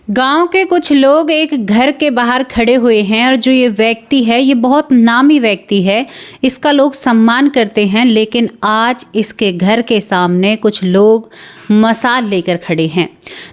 गांव के कुछ लोग एक घर के बाहर खड़े हुए हैं और जो ये व्यक्ति है ये बहुत नामी व्यक्ति है। इसका लोग सम्मान करते हैं, लेकिन आज इसके घर के सामने कुछ लोग मसाल लेकर खड़े हैं।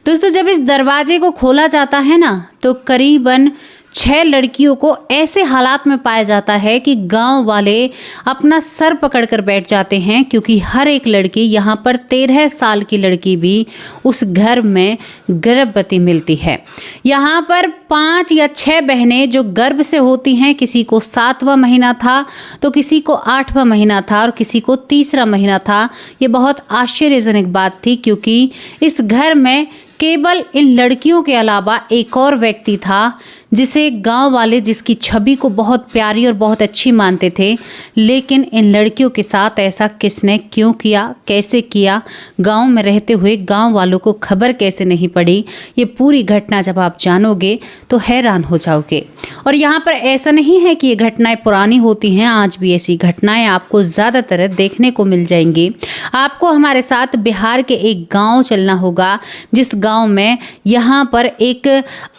दोस्तों, जब इस दरवाजे को खोला जाता है ना, तो करीबन 6 लड़कियों को ऐसे हालात में पाया जाता है कि गांव वाले अपना सर पकड़कर बैठ जाते हैं, क्योंकि हर एक लड़की, यहाँ पर 13 साल की लड़की भी उस घर में गर्भवती मिलती है। यहाँ पर 5 या 6 बहनें जो गर्भ से होती हैं, किसी को 7वां महीना था तो किसी को 8वां महीना था और किसी को 3रा महीना था। ये बहुत आश्चर्यजनक बात थी, क्योंकि इस घर में केवल इन लड़कियों के अलावा एक और व्यक्ति था जिसे गांव वाले, जिसकी छवि को बहुत प्यारी और बहुत अच्छी मानते थे। लेकिन इन लड़कियों के साथ ऐसा किसने क्यों किया, कैसे किया, गांव में रहते हुए गांव वालों को खबर कैसे नहीं पड़ी, ये पूरी घटना जब आप जानोगे तो हैरान हो जाओगे। और यहाँ पर ऐसा नहीं है कि ये घटनाएं पुरानी होती हैं, आज भी ऐसी घटनाएं आपको ज़्यादातर देखने को मिल जाएंगी। आपको हमारे साथ बिहार के एक गाँव चलना होगा, जिस गांव में यहाँ पर एक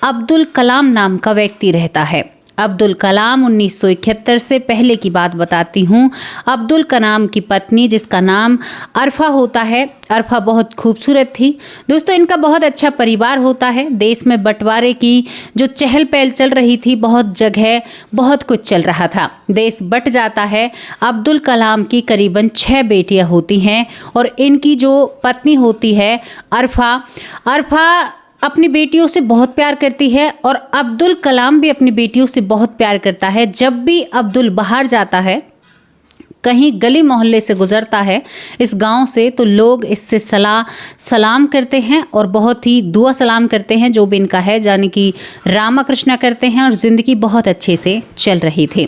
अब्दुल कलाम नाम का व्यक्ति रहता है। अब्दुल कलाम 1971 से पहले की बात बताती हूँ। अब्दुल कलाम की पत्नी, जिसका नाम अरफा होता है, अरफा बहुत खूबसूरत थी। दोस्तों, इनका बहुत अच्छा परिवार होता है। देश में बंटवारे की जो चहल पहल चल रही थी, बहुत जगह बहुत कुछ चल रहा था, देश बट जाता है। अब्दुल कलाम की करीबन 6 बेटियां होती हैं और इनकी जो पत्नी होती है अरफा अपनी बेटियों से बहुत प्यार करती है और अब्दुल कलाम भी अपनी बेटियों से बहुत प्यार करता है। जब भी अब्दुल बाहर जाता है, कहीं गली मोहल्ले से गुजरता है इस गांव से, तो लोग इससे सलाम करते हैं और बहुत ही दुआ सलाम करते हैं, जो भी इनका है, यानी कि रामा कृष्णा करते हैं। और ज़िंदगी बहुत अच्छे से चल रही थी,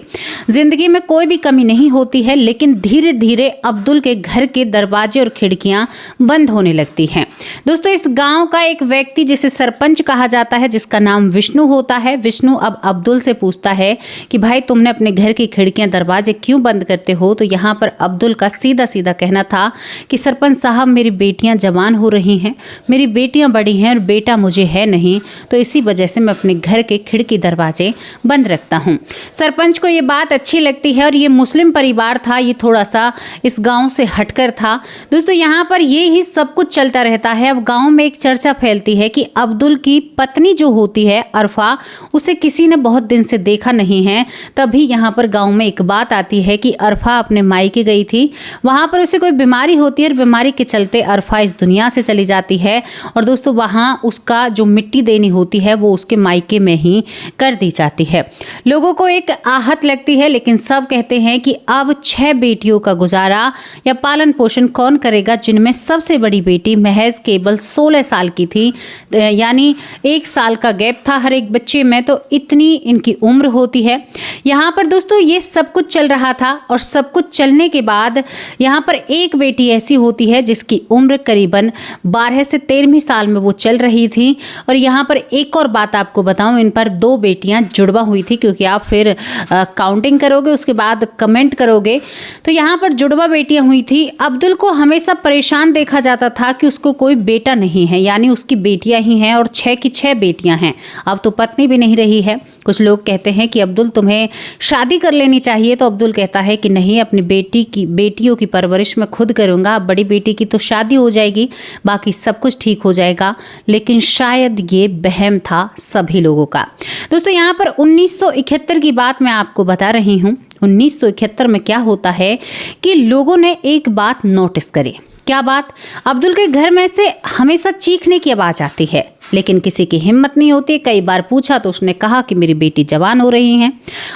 ज़िंदगी में कोई भी कमी नहीं होती है। लेकिन धीरे धीरे अब्दुल के घर के दरवाजे और खिड़कियां बंद होने लगती हैं। दोस्तों, इस गाँव का एक व्यक्ति, जिसे सरपंच कहा जाता है, जिसका नाम विष्णु होता है, विष्णु अब अब्दुल से पूछता है कि भाई, तुमने अपने घर की खिड़कियाँ दरवाजे क्यों बंद करते हो? तो यहाँ पर अब्दुल का सीधा सीधा कहना था कि सरपंच साहब, मेरी बेटियां जवान हो रही हैं, मेरी बेटियां बड़ी हैं और बेटा मुझे है नहीं, तो इसी वजह से मैं अपने घर के खिड़की दरवाजे बंद रखता हूं। सरपंच को ये बात अच्छी लगती है और ये मुस्लिम परिवार था, ये थोड़ा सा इस गांव से हटकर था। दोस्तों, यहाँ पर ये ही सब कुछ चलता रहता है। अब गाँव में एक चर्चा फैलती है कि अब्दुल की पत्नी जो होती है अरफा, उसे किसी ने बहुत दिन से देखा नहीं है। तभी यहाँ पर गाँव में एक बात आती है कि अरफा अपने मायके गई थी, वहां पर उसे कोई बीमारी होती है और बीमारी के चलते अरफा इस दुनिया से चली जाती है। और दोस्तों, वहां उसका जो मिट्टी देनी होती है वो उसके मायके में ही कर दी जाती है। लोगों को एक आहत लगती है, लेकिन सब कहते हैं कि अब 6 बेटियों का गुजारा या पालन पोषण कौन करेगा, जिनमें सबसे बड़ी बेटी महज केवल 16 साल की थी, यानी 1 साल का गैप था हर एक बच्चे में, तो इतनी इनकी उम्र होती है। यहाँ पर दोस्तों ये सब कुछ चल रहा था और सब कुछ चलने के बाद यहाँ पर एक बेटी ऐसी होती है जिसकी उम्र करीबन 12 से 13वीं साल में वो चल रही थी। और यहाँ पर एक और बात आपको बताऊं, इन पर 2 बेटियां जुड़वा हुई थी, क्योंकि आप फिर काउंटिंग करोगे उसके बाद कमेंट करोगे, तो यहाँ पर जुड़वा बेटियां हुई थी। अब्दुल को हमेशा परेशान देखा जाता था कि उसको कोई बेटा नहीं है, यानी उसकी बेटियां ही हैं और 6 की 6 बेटियां हैं। अब तो पत्नी भी नहीं रही है। कुछ लोग कहते हैं कि अब्दुल, तुम्हें शादी कर लेनी चाहिए, तो अब्दुल कहता है कि नहीं, अपनी बेटियों की परवरिश मैं खुद करूंगा। अब बड़ी बेटी की तो शादी हो जाएगी, बाकी सब कुछ ठीक हो जाएगा। लेकिन शायद ये वहम था सभी लोगों का। दोस्तों, यहाँ पर 1971 की बात मैं आपको बता रही हूँ। 1971 में क्या होता है कि लोगों ने एक बात नोटिस करी। क्या बात? अब्दुल के घर में से हमेशा चीखने की आवाज़ आती है, लेकिन किसी की हिम्मत नहीं होती। कई बार पूछा तो उसने कहा कि मेरी बेटी जवान हो रही हैं।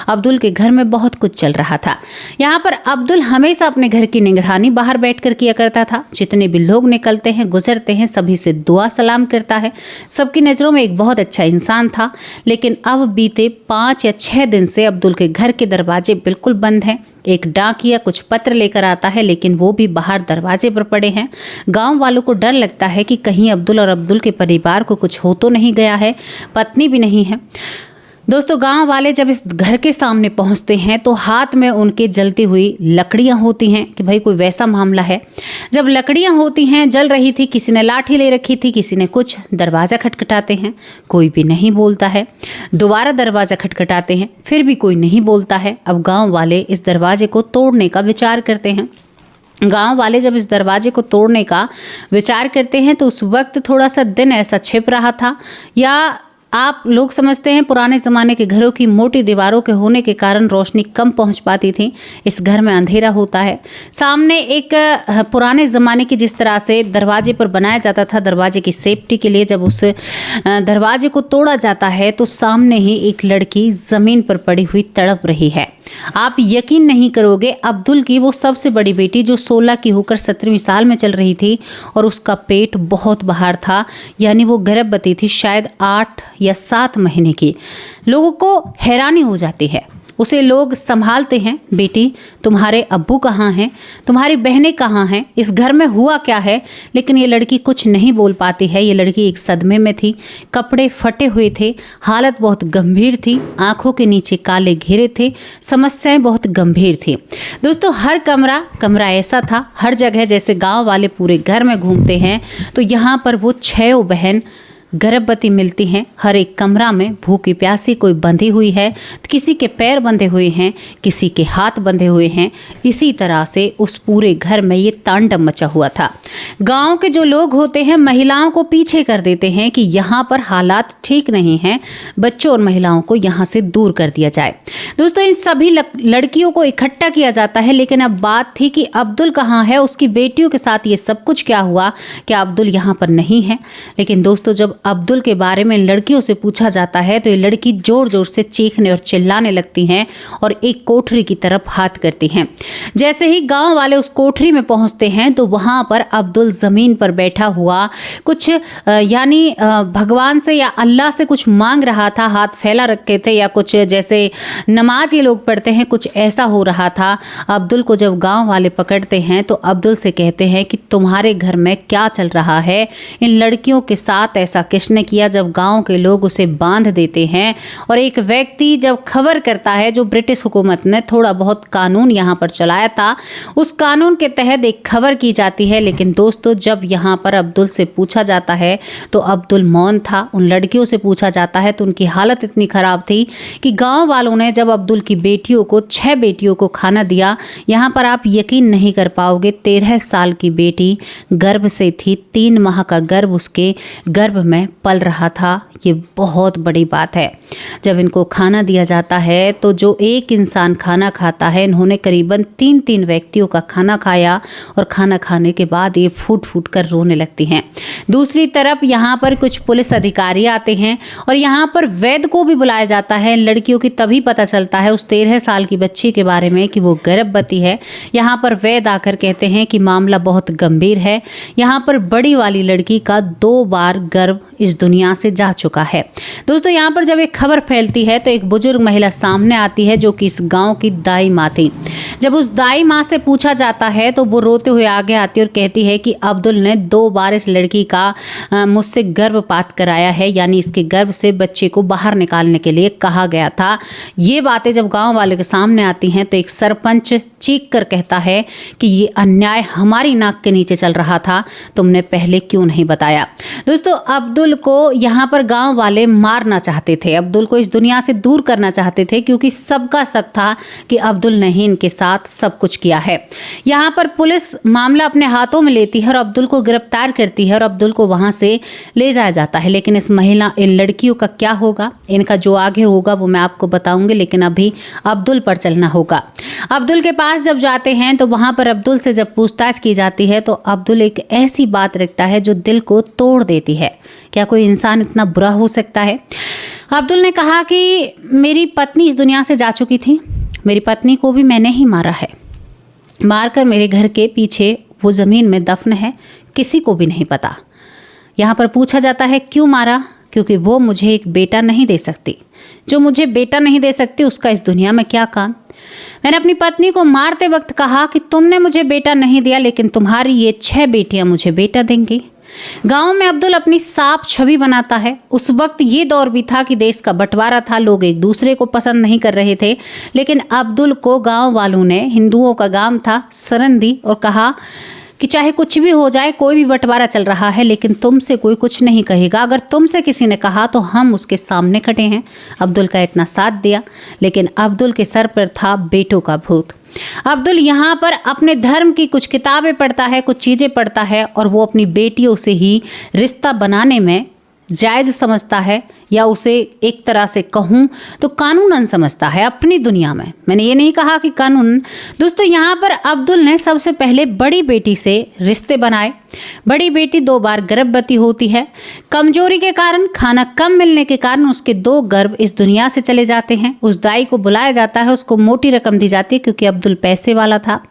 अब्दुल के घर में बहुत कुछ चल रहा था। यहाँ पर अब्दुल हमेशा अपने घर की निगरानी बाहर बैठकर किया करता था। जितने भी लोग निकलते हैं, गुजरते हैं, सभी से दुआ सलाम करता है। सबकी नज़रों में एक बहुत अच्छा इंसान था। लेकिन अब बीते 5 या 6 दिन से अब्दुल के घर के दरवाजे बिल्कुल बंद हैं। एक डाकिया कुछ पत्र लेकर आता है, लेकिन वो भी बाहर दरवाजे पर पड़े हैं। गांव वालों को डर लगता है कि कहीं अब्दुल और अब्दुल के परिवार को कुछ हो तो नहीं गया है, पत्नी भी नहीं है। दोस्तों गांव वाले जब इस घर के सामने पहुंचते हैं तो हाथ में उनके जलती हुई लकड़ियां होती हैं कि भाई कोई वैसा मामला है। जब लकड़ियां होती हैं, जल रही थी, किसी ने लाठी ले रखी थी, किसी ने कुछ, दरवाज़ा खटखटाते हैं, कोई भी नहीं बोलता है। दोबारा दरवाज़ा खटखटाते हैं, फिर भी कोई नहीं बोलता है। अब गाँव वाले इस दरवाजे को तोड़ने का विचार करते हैं। गांव वाले जब इस दरवाजे को तोड़ने का विचार करते हैं तो उस वक्त थोड़ा सा दिन ऐसा छिप रहा था, या आप लोग समझते हैं पुराने ज़माने के घरों की मोटी दीवारों के होने के कारण रोशनी कम पहुंच पाती थी। इस घर में अंधेरा होता है। सामने एक पुराने ज़माने की जिस तरह से दरवाजे पर बनाया जाता था, दरवाजे की सेफ्टी के लिए, जब उस दरवाजे को तोड़ा जाता है तो सामने ही एक लड़की ज़मीन पर पड़ी हुई तड़प रही है। आप यकीन नहीं करोगे, अब्दुल की वो सबसे बड़ी बेटी जो 16 की होकर 17वीं साल में चल रही थी और उसका पेट बहुत बाहर था, यानी वो गर्भवती थी, शायद 8 या 7 महीने की। लोगों को हैरानी हो जाती है। उसे लोग संभालते हैं, बेटी तुम्हारे अब्बू कहाँ हैं, तुम्हारी बहनें कहाँ हैं, इस घर में हुआ क्या है। लेकिन ये लड़की कुछ नहीं बोल पाती है। ये लड़की एक सदमे में थी, कपड़े फटे हुए थे, हालत बहुत गंभीर थी, आंखों के नीचे काले घेरे थे, समस्याएं बहुत गंभीर थी। दोस्तों हर कमरा ऐसा था, हर जगह जैसे गांव वाले पूरे घर में घूमते हैं तो यहाँ पर वो 6 बहन गर्भवती मिलती हैं। हर एक कमरा में भूखी प्यासी कोई बंधी हुई है, किसी के पैर बंधे हुए हैं, किसी के हाथ बंधे हुए हैं। इसी तरह से उस पूरे घर में ये तांडव मचा हुआ था। गांव के जो लोग होते हैं महिलाओं को पीछे कर देते हैं कि यहाँ पर हालात ठीक नहीं हैं, बच्चों और महिलाओं को यहाँ से दूर कर दिया जाए। दोस्तों इन सभी लड़कियों को इकट्ठा किया जाता है। लेकिन अब बात थी कि अब्दुल कहाँ है, उसकी बेटियों के साथ ये सब कुछ क्या हुआ, क्या अब्दुल यहाँ पर नहीं है। लेकिन दोस्तों जब अब्दुल के बारे में लड़कियों से पूछा जाता है तो ये लड़की जोर जोर से चीखने और चिल्लाने लगती हैं और एक कोठरी की तरफ हाथ करती हैं। जैसे ही गांव वाले उस कोठरी में पहुंचते हैं तो वहां पर अब्दुल जमीन पर बैठा हुआ कुछ यानी भगवान से या अल्लाह से कुछ मांग रहा था, हाथ फैला रखे थे, या कुछ जैसे नमाज ये लोग पढ़ते हैं, कुछ ऐसा हो रहा था। अब्दुल को जब गाँव वाले पकड़ते हैं तो अब्दुल से कहते हैं कि तुम्हारे घर में क्या चल रहा है, इन लड़कियों के साथ ऐसा किसने किया। जब गांव के लोग उसे बांध देते हैं और एक व्यक्ति जब खबर करता है, जो ब्रिटिश हुकूमत ने थोड़ा बहुत कानून यहाँ पर चलाया था, उस कानून के तहत एक खबर की जाती है। लेकिन दोस्तों जब यहाँ पर अब्दुल से पूछा जाता है तो अब्दुल मौन था। उन लड़कियों से पूछा जाता है तो उनकी हालत इतनी खराब थी कि गाँव वालों ने जब अब्दुल की बेटियों को 6 बेटियों को खाना दिया, यहाँ पर आप यकीन नहीं कर पाओगे, 13 साल की बेटी गर्भ से थी, 3 माह का गर्भ उसके गर्भ में पल रहा था। ये बहुत बड़ी बात है। जब इनको खाना दिया जाता है तो जो एक इंसान खाना खाता है, इन्होंने करीबन 3 व्यक्तियों का खाना खाया और खाना खाने के बाद ये फूट फूट कर रोने लगती हैं। दूसरी तरफ यहाँ पर कुछ पुलिस अधिकारी आते हैं और यहाँ पर वैद्य को भी बुलाया जाता है। लड़कियों की तभी पता चलता है उस 13 साल की बच्ची के बारे में कि वो गर्भवती है। यहाँ पर वैद्य आकर कहते हैं कि मामला बहुत गंभीर है। यहाँ पर बड़ी वाली लड़की का 2 बार गर्भ इस दुनिया से जा चुका है। दोस्तों यहाँ पर जब एक खबर फैलती है तो एक बुजुर्ग महिला सामने आती है जो कि इस गांव की दाई माँ थी। जब उस दाई माँ से पूछा जाता है तो वो रोते हुए आगे आती है और कहती है कि अब्दुल ने 2 बार इस लड़की का मुझसे गर्भपात कराया है, यानी इसके गर्भ से बच्चे को बाहर निकालने के लिए कहा गया था। ये बातें जब गाँव वाले के सामने आती हैं तो एक सरपंच चीख कर कहता है कि ये अन्याय हमारी नाक के नीचे चल रहा था, तुमने पहले क्यों नहीं बताया। दोस्तों अब्दुल को यहाँ पर गांव वाले मारना चाहते थे, अब्दुल को इस दुनिया से दूर करना चाहते थे, क्योंकि सबका शक था कि अब्दुल ने ही इनके साथ सब कुछ किया है। यहाँ पर पुलिस मामला अपने हाथों में लेती है और अब्दुल को गिरफ्तार करती है और अब्दुल को वहाँ से ले जाया जाता है। लेकिन इन लड़कियों का क्या होगा, इनका जो आगे होगा वो मैं आपको बताऊंगी। लेकिन अभी अब्दुल पर चलना होगा। अब्दुल के पास जब जाते हैं तो वहाँ पर अब्दुल से जब पूछताछ की जाती है तो अब्दुल एक ऐसी बात रखता है जो दिल को तोड़ देती है। क्या कोई इंसान इतना बुरा हो सकता है? अब्दुल ने कहा कि मेरी पत्नी इस दुनिया से जा चुकी थी, मेरी पत्नी को भी मैंने ही मारा है, मारकर मेरे घर के पीछे वो ज़मीन में दफन है, किसी को भी नहीं पता। यहाँ पर पूछा जाता है क्यों मारा? क्योंकि वो मुझे एक बेटा नहीं दे सकती। जो मुझे बेटा नहीं दे सकती उसका इस दुनिया में क्या काम। मैंने अपनी पत्नी को मारते वक्त कहा कि तुमने मुझे बेटा नहीं दिया, लेकिन तुम्हारी ये 6 बेटियां मुझे बेटा देंगी। गांव में अब्दुल अपनी साफ छवि बनाता है। उस वक्त ये दौर भी था कि देश का बंटवारा था, लोग एक दूसरे को पसंद नहीं कर रहे थे, लेकिन अब्दुल को गांव वालों ने, हिंदुओं का गांव था, शरण दी और कहा कि चाहे कुछ भी हो जाए, कोई भी बंटवारा चल रहा है, लेकिन तुमसे कोई कुछ नहीं कहेगा। अगर तुमसे किसी ने कहा तो हम उसके सामने खड़े हैं। अब्दुल का इतना साथ दिया, लेकिन अब्दुल के सर पर था बेटों का भूत। अब्दुल यहाँ पर अपने धर्म की कुछ किताबें पढ़ता है, कुछ चीज़ें पढ़ता है, और वो अपनी बेटियों से ही रिश्ता बनाने में जायज़ समझता है, या उसे एक तरह से कहूँ तो कानूनन समझता है अपनी दुनिया में। मैंने ये नहीं कहा कि कानून। दोस्तों, यहाँ पर अब्दुल ने सबसे पहले बड़ी बेटी से रिश्ते बनाए। बड़ी बेटी 2 बार गर्भवती होती है। कमजोरी के कारण, खाना कम मिलने के कारण उसके 2 गर्भ इस दुनिया से चले जाते हैं। उस दाई को बुलाया जाता है, उसको मोटी रकम दी जाती है क्योंकि अब्दुल पैसे वाला था।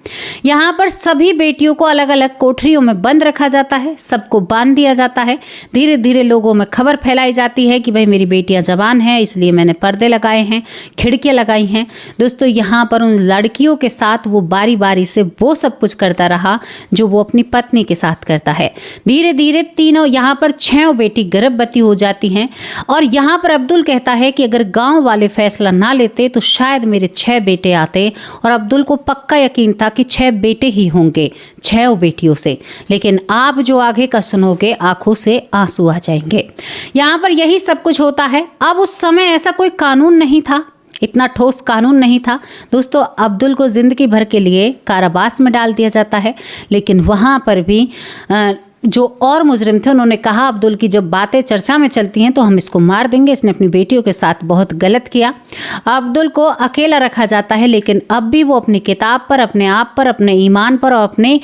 यहाँ पर सभी बेटियों को अलग अलग कोठरियों में बंद रखा जाता है, सबको बांध दिया जाता है। धीरे धीरे लोगों में खबर फैलाई जाती है कि भाई मेरी बेटियां जवान हैं, इसलिए मैंने पर्दे लगाए हैं, खिड़कियां लगाई हैं। दोस्तों, यहाँ पर उन लड़कियों के साथ वो बारी बारी से वो सब कुछ करता रहा जो वो अपनी पत्नी के साथ करता है। धीरे धीरे तीनों, यहाँ पर 6 बेटी गर्भवती हो जाती हैं। और यहाँ पर अब्दुल कहता है कि अगर गांव वाले फैसला ना लेते तो शायद मेरे 6 बेटे आते। और अब्दुल को पक्का यकीन था कि 6 बेटे ही होंगे 6 बेटियों से। लेकिन आप जो आगे का सुनोगे, आंखों से आंसू आ जाएंगे। यहाँ पर यही सब कुछ होता है। अब उस समय ऐसा कोई कानून नहीं था, इतना ठोस कानून नहीं था। दोस्तों, अब्दुल को जिंदगी भर के लिए कारावास में डाल दिया जाता है। लेकिन वहाँ पर भी जो और मुजरिम थे उन्होंने कहा अब्दुल की जब बातें चर्चा में चलती हैं तो हम इसको मार देंगे, इसने अपनी बेटियों के साथ बहुत गलत किया। अब्दुल को अकेला रखा जाता है, लेकिन अब भी वो अपनी किताब पर, अपने आप पर, अपने ईमान पर और अपने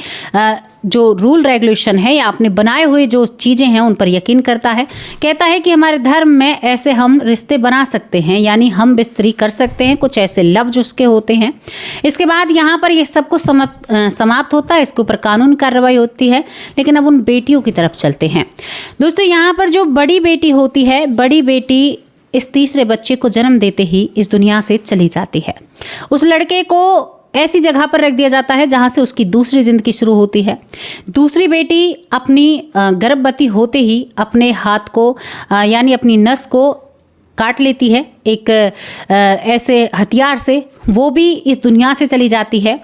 जो रूल रेगुलेशन है या अपने बनाए हुए जो चीज़ें हैं उन पर यकीन करता है। कहता है कि हमारे धर्म में ऐसे हम रिश्ते बना सकते हैं, यानी हम बिस्तरी कर सकते हैं, कुछ ऐसे लफ्ज उसके होते हैं। इसके बाद यहाँ पर ये सब कुछ समाप्त होता है, इसके ऊपर कानून कार्रवाई होती है। लेकिन अब उन बेटियों की तरफ चलते हैं। दोस्तों, यहाँ पर जो बड़ी बेटी होती है, बड़ी बेटी इस तीसरे बच्चे को जन्म देते ही इस दुनिया से चली जाती है। उस लड़के को ऐसी जगह पर रख दिया जाता है जहां से उसकी दूसरी जिंदगी शुरू होती है। दूसरी बेटी अपनी गर्भवती होते ही अपने हाथ को यानी अपनी नस को काट लेती है एक ऐसे हथियार से, वो भी इस दुनिया से चली जाती है।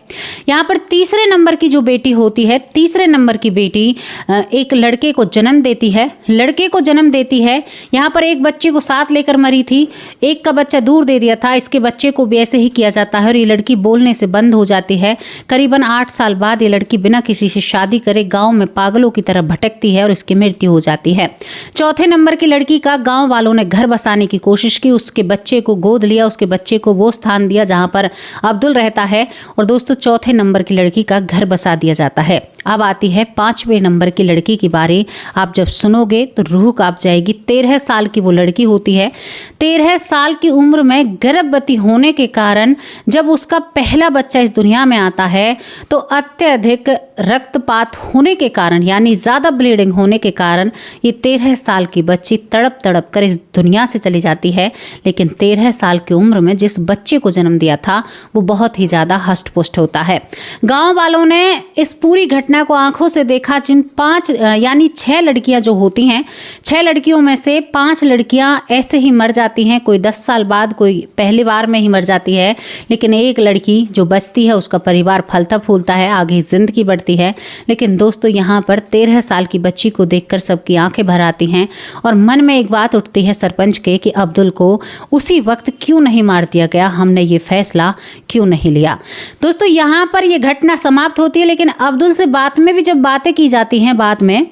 यहाँ पर तीसरे नंबर की जो बेटी होती है, तीसरे नंबर की बेटी एक लड़के को जन्म देती है। लड़के को जन्म देती है, यहाँ पर एक बच्चे को साथ लेकर मरी थी, एक का बच्चा दूर दे दिया था। इसके बच्चे को भी ऐसे ही किया जाता है और ये लड़की बोलने से बंद हो जाती है। करीबन 8 साल बाद ये लड़की बिना किसी से शादी करे गाँव में पागलों की तरह भटकती है और इसकी मृत्यु हो जाती है। चौथे नंबर की लड़की का गाँव वालों ने घर बसाने की कोशिश की, उसके बच्चे को गोद लिया, उसके बच्चे को वो स्थान दिया जहाँ पर अब्दुल रहता है। और दोस्तों, चौथे नंबर की लड़की का घर बसा दिया जाता है। अब आती है 5वें नंबर की लड़की की बारी। आप जब सुनोगे तो रूह कांप जाएगी। 13 साल की वो लड़की होती है। 13 साल की उम्र में गर्भवती होने के कारण जब उसका पहला बच्चा इस दुनिया में आता है तो अत्यधिक रक्तपात होने के कारण, यानी ज़्यादा ब्लीडिंग होने के कारण ये 13 साल की बच्ची तड़प तड़प कर इस दुनिया से चली जाती है। लेकिन 13 साल की उम्र में जिस बच्चे को जन्म दिया था वो बहुत ही ज़्यादा हष्ट पुष्ट होता है। गांव वालों ने इस पूरी घटना को आंखों से देखा। जिन 5 यानी 6 लड़कियां जो होती हैं, 6 लड़कियों में से 5 लड़कियां ऐसे ही मर जाती हैं, कोई 10 साल बाद, कोई पहली बार में ही मर जाती है। लेकिन एक लड़की जो बचती है उसका परिवार फलता फूलता है, आगे जिंदगी बढ़ती है। लेकिन दोस्तों, यहाँ पर 13 साल की बच्ची को देखकर सबकी आंखें भर आती हैं और मन में एक बात उठती है सरपंच के कि अब्दुल को उसी वक्त क्यों नहीं मार दिया गया, हमने ये फैसला क्यों नहीं लिया। दोस्तों, यहाँ पर ये घटना समाप्त होती है। लेकिन अब्दुल से बात में भी जब बातें की जाती हैं बाद में,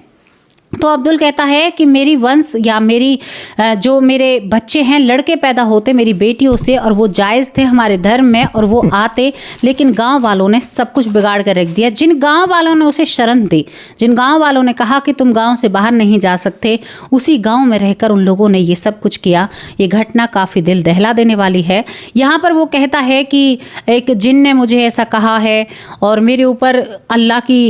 तो अब्दुल कहता है कि मेरी वंश या मेरी जो मेरे बच्चे हैं लड़के पैदा होते मेरी बेटियों से, और वो जायज़ थे हमारे धर्म में और वो आते, लेकिन गांव वालों ने सब कुछ बिगाड़ कर रख दिया। जिन गांव वालों ने उसे शरण दी, जिन गांव वालों ने कहा कि तुम गांव से बाहर नहीं जा सकते, उसी गांव में रहकर उन लोगों ने ये सब कुछ किया। ये घटना काफ़ी दिल दहला देने वाली है। यहाँ पर वो कहता है कि एक जिन ने मुझे ऐसा कहा है और मेरे ऊपर अल्लाह की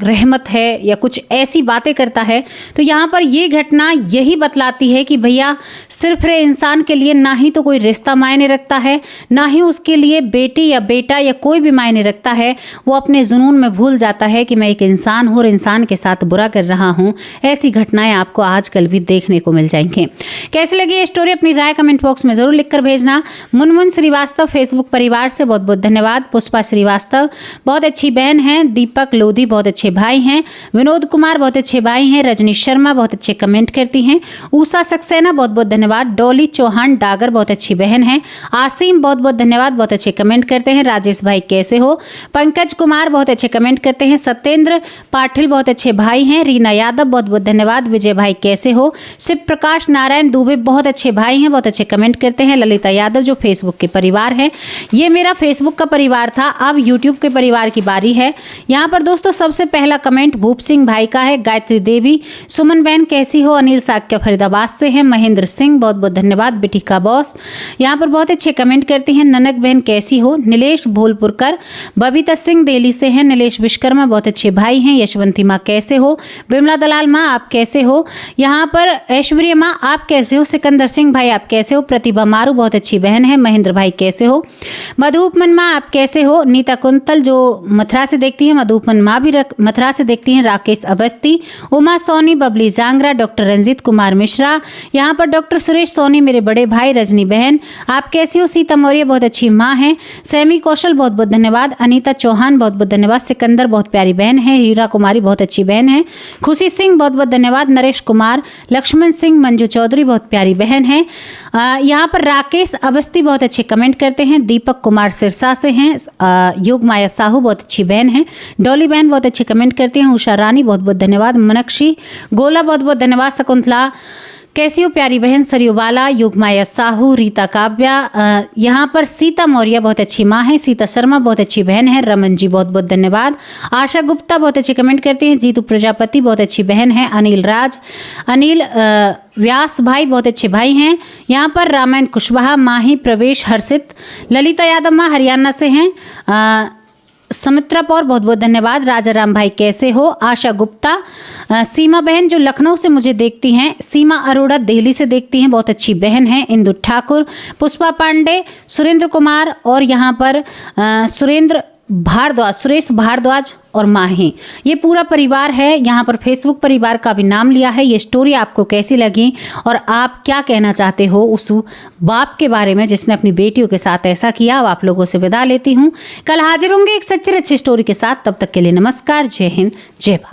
रहमत है या कुछ ऐसी बातें करता है। तो यहाँ पर ये घटना यही बतलाती है कि भैया सिर्फ इंसान के लिए ना ही तो कोई रिश्ता मायने रखता है, ना ही उसके लिए बेटी या बेटा या कोई भी मायने रखता है। वो अपने जुनून में भूल जाता है कि मैं एक इंसान हूँ और इंसान के साथ बुरा कर रहा हूँ। ऐसी घटनाएं आपको आजकल भी देखने को मिल जाएंगी। कैसी लगी ये स्टोरी, अपनी राय कमेंट बॉक्स में जरूर लिखकर भेजना। मुनमुन श्रीवास्तव फेसबुक परिवार से बहुत बहुत धन्यवाद। पुष्पा श्रीवास्तव बहुत अच्छी बहन हैं। दीपक लोधी बहुत अच्छे भाई हैं। विनोद कुमार बहुत अच्छे भाई हैं। रजनी शर्मा बहुत अच्छे कमेंट करती हैं। ऊषा सक्सेना बहुत बहुत धन्यवाद। डॉली चौहान डागर बहुत अच्छी बहन है। आसिम बहुत बहुत धन्यवाद, बहुत अच्छे कमेंट करते हैं। राजेश भाई कैसे हो। पंकज कुमार बहुत अच्छे कमेंट करते हैं। सत्येंद्र पाटिल बहुत अच्छे भाई हैं। रीना यादव बहुत बहुत धन्यवाद। विजय भाई कैसे हो। शिव प्रकाश नारायण दुबे बहुत अच्छे भाई हैं, बहुत अच्छे कमेंट करते हैं। ललिता यादव जो फेसबुक के परिवार है, ये मेरा फेसबुक का परिवार था, अब यूट्यूब के परिवार की बारी है। यहाँ पर दोस्तों सबसे पहला कमेंट भूप सिंह भाई का है। गायत्री देवी, सुमन बहन कैसी हो। अनिल साक्य फरीदाबाद से हैं। महेंद्र सिंह बहुत बहुत धन्यवाद। बिटी का बॉस यहाँ पर बहुत अच्छे कमेंट करती हैं। ननक बहन कैसी हो। नीलेश भोलपुरकर, बबीता सिंह दिल्ली से हैं। नीलेश विश्वकर्मा बहुत अच्छे भाई हैं। यशवंती माँ कैसे हो। विमला दलाल माँ आप कैसे हो। यहाँ पर ऐश्वर्या माँ आप कैसे हो। सिकंदर सिंह भाई आप कैसे हो। प्रतिभा मारू बहुत अच्छी बहन है। महेंद्र भाई कैसे हो। मधुपमन माँ आप कैसे हो। नीता कुंतल जो मथुरा से देखती हैं, मधुपमन माँ भी मथुरा से देखती हैं। राकेश अवस्थी, उमा सोनी, बबली जांगरा, डॉक्टर रंजीत कुमार मिश्रा, यहाँ पर डॉक्टर सुरेश सोनी मेरे बड़े भाई। रजनी बहन आप कैसी हो। सीता मौर्य बहुत अच्छी माँ है। सैमी कौशल बहुत बहुत धन्यवाद। अनीता चौहान बहुत बहुत धन्यवाद। सिकंदर बहुत प्यारी बहन है। हीरा कुमारी बहुत अच्छी बहन है। खुशी सिंह बहुत बहुत धन्यवाद। नरेश कुमार, लक्ष्मण सिंह, मंजू चौधरी बहुत प्यारी बहन है। यहाँ पर राकेश अवस्थी बहुत अच्छे कमेंट करते हैं। दीपक कुमार सिरसा से हैं। योग माया साहू बहुत अच्छी बहन है। डॉली बहन बहुत अच्छे कमेंट करते हैं। उषा रानी बहुत बहुत धन्यवाद। मनक्षी गोला बहुत बहुत धन्यवाद। शकुंतला कैसी हो प्यारी बहन। सरयुबाला, युगमाया साहू, रीता काव्या, यहाँ पर सीता मौर्य बहुत अच्छी माँ है। सीता शर्मा बहुत अच्छी बहन है। रमन जी बहुत बहुत धन्यवाद। आशा गुप्ता बहुत अच्छे कमेंट करते हैं। जीतू प्रजापति बहुत अच्छी बहन है। अनिल राज, अनिल व्यास भाई बहुत अच्छे भाई हैं। यहाँ पर रामायण कुशवाहा, माही, प्रवेश, हर्षित, ललिता यादव माँ हरियाणा से हैं। समित्रा पौर बहुत बहुत धन्यवाद। राजा राम भाई कैसे हो। आशा गुप्ता, सीमा बहन जो लखनऊ से मुझे देखती हैं। सीमा अरोड़ा दिल्ली से देखती हैं, बहुत अच्छी बहन है। इंदु ठाकुर, पुष्पा पांडे, सुरेंद्र कुमार और यहाँ पर सुरेंद्र भारद्वाज, सुरेश भारद्वाज और माही, ये पूरा परिवार है। यहाँ पर फेसबुक परिवार का भी नाम लिया है। ये स्टोरी आपको कैसी लगी और आप क्या कहना चाहते हो उस बाप के बारे में जिसने अपनी बेटियों के साथ ऐसा किया। अब आप लोगों से विदा लेती हूँ। कल हाजिर होंगे एक सच्ची अच्छी स्टोरी के साथ। तब तक के लिए नमस्कार। जय हिंद, जय भारत।